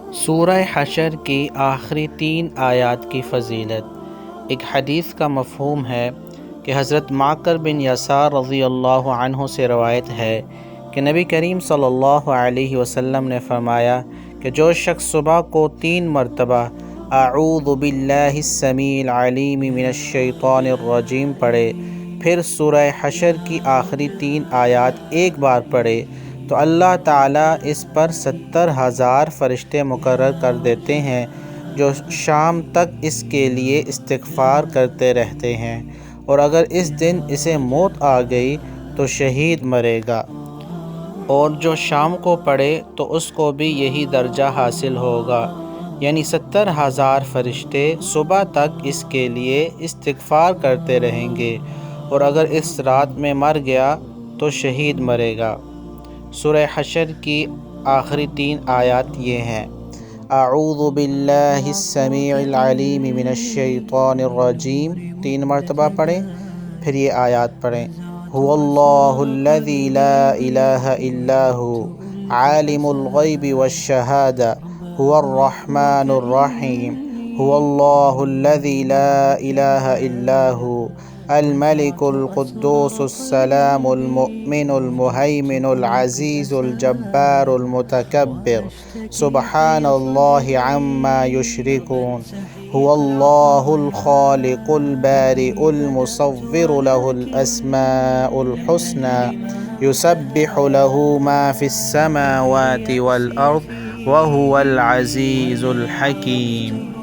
सूरह हशर की आखिरी 3 आयत की फ़जीलत। एक हदीस का मफ़हूम है कि हज़रत माकर बिन यसार रज़ी अल्लाह अन्हु से रवायत है कि नबी करीम सल्लल्लाहु अलैहि वसल्लम ने फ़रमाया कि जो शख्स सुबह को 3 मरतबा अऊज़ु बिल्लाहिस समीइल अलीम मिनश शैतानिर रजीम पढ़े, फिर सूरह हशर की आखिरी 3 आयत एक बार पढ़े, तो अल्लाह ताला इस पर 70,000 फ़रिश्ते मुकर्रर कर देते हैं जो शाम तक इसके लिए इस्तिग़फ़ार करते रहते हैं, और अगर इस दिन इसे मौत आ गई तो शहीद मरेगा, और जो शाम को पढ़े तो उसको भी यही दर्जा हासिल होगा। यानी 70,000 फ़रिश्ते सुबह तक इसके लिए इस्तिग़फ़ार करते रहेंगे, और अगर इस रात में मर गया तो शहीद मरेगा। सूरह हशर की आखिरी 3 आयत ये हैं, अऊज़ु बिल्लाहिस समीइल अलीम मिनश शैतानिर रजीम 3 मरतबा पढ़ें, फिर ये आयत पढ़ें, हुवल्लाहुल्लज़ी ला इलाहा इल्ला हु आलिमुल ग़ैबि वश्शहादा हुवर्रहमानुर रहीम, हुवल्लाहुल्लज़ी ला इलाहा इल्ला हु अल मलिकुल कुद्दूसुस सलामुल मुअमिनुल मुहैमिनुल अज़ीज़ुल जब्बारुल मुतकब्बिर सुब्हानल्लाहि अम्मा युश्रिकून, हुवल्लाहुल खालिकुल बारिउल मुसव्विरु लहुल अस्माउल हुस्ना युसब्बिहु लहु मा फिस समावाति वल अर्द व हुवल अज़ीज़ुल हकीम।